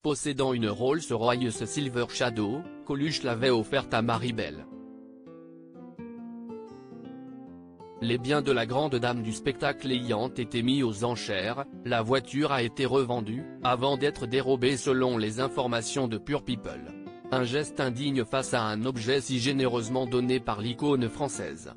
Possédant une Rolls-Royce Silver Shadow, Coluche l'avait offerte à Maribel. Les biens de la grande dame du spectacle ayant été mis aux enchères, la voiture a été revendue, avant d'être dérobée selon les informations de Pure People. Un geste indigne face à un objet si généreusement donné par l'icône française.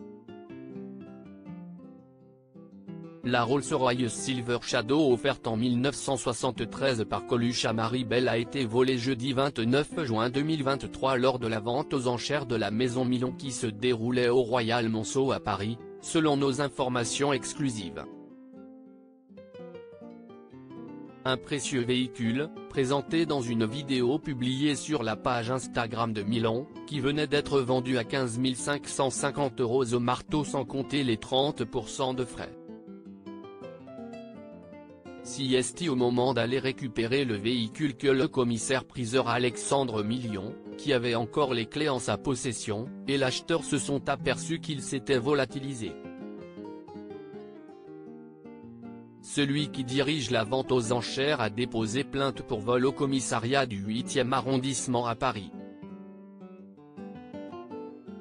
La Rolls-Royce Silver Shadow offerte en 1973 par Coluche à Maribel a été volée jeudi 29 juin 2023 lors de la vente aux enchères de la Maison Milon qui se déroulait au Royal Monceau à Paris, selon nos informations exclusives. Un précieux véhicule, présenté dans une vidéo publiée sur la page Instagram de Milon, qui venait d'être vendu à 15 550 € au marteau sans compter les 30% de frais. Si est au moment d'aller récupérer le véhicule que le commissaire-priseur Alexandre Million, qui avait encore les clés en sa possession, et l'acheteur se sont aperçus qu'il s'était volatilisé. Celui qui dirige la vente aux enchères a déposé plainte pour vol au commissariat du 8e arrondissement à Paris.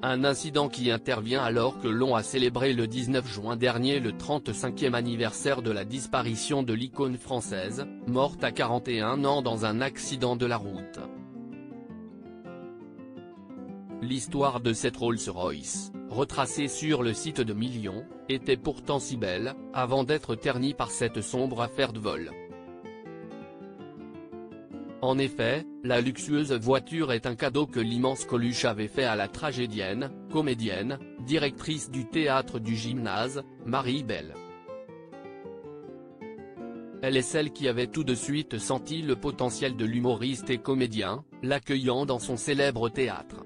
Un incident qui intervient alors que l'on a célébré le 19 juin dernier le 35e anniversaire de la disparition de l'icône française, morte à 41 ans dans un accident de la route. L'histoire de cette Rolls-Royce, retracée sur le site de Million, était pourtant si belle, avant d'être ternie par cette sombre affaire de vol. En effet, la luxueuse voiture est un cadeau que l'immense Coluche avait fait à la tragédienne, comédienne, directrice du théâtre du Gymnase, Maribel. Elle est celle qui avait tout de suite senti le potentiel de l'humoriste et comédien, l'accueillant dans son célèbre théâtre.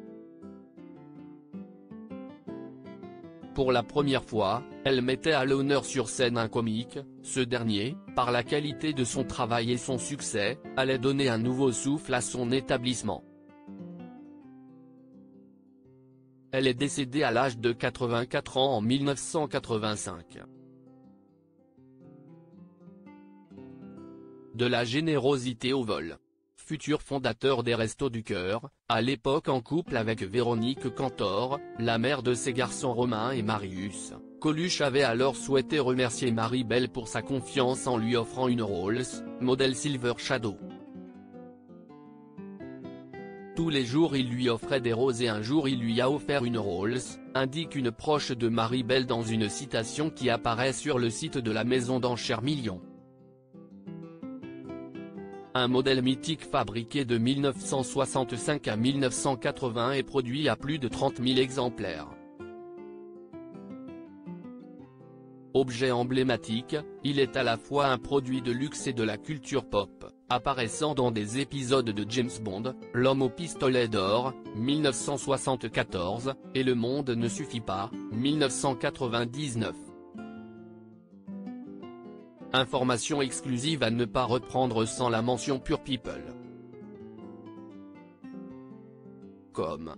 Pour la première fois, elle mettait à l'honneur sur scène un comique, ce dernier, par la qualité de son travail et son succès, allait donner un nouveau souffle à son établissement. Elle est décédée à l'âge de 84 ans en 1985. De la générosité au vol. Futur fondateur des Restos du Cœur, à l'époque en couple avec Véronique Cantor, la mère de ses garçons Romain et Marius, Coluche avait alors souhaité remercier Maribel pour sa confiance en lui offrant une Rolls, modèle Silver Shadow. Tous les jours il lui offrait des roses et un jour il lui a offert une Rolls, indique une proche de Maribel dans une citation qui apparaît sur le site de la maison d'enchères Million. Un modèle mythique fabriqué de 1965 à 1980 et produit à plus de 30 000 exemplaires. Objet emblématique, il est à la fois un produit de luxe et de la culture pop, apparaissant dans des épisodes de James Bond, L'homme au pistolet d'or, 1974, et Le monde ne suffit pas, 1999. Information exclusive à ne pas reprendre sans la mention Pure People. Com.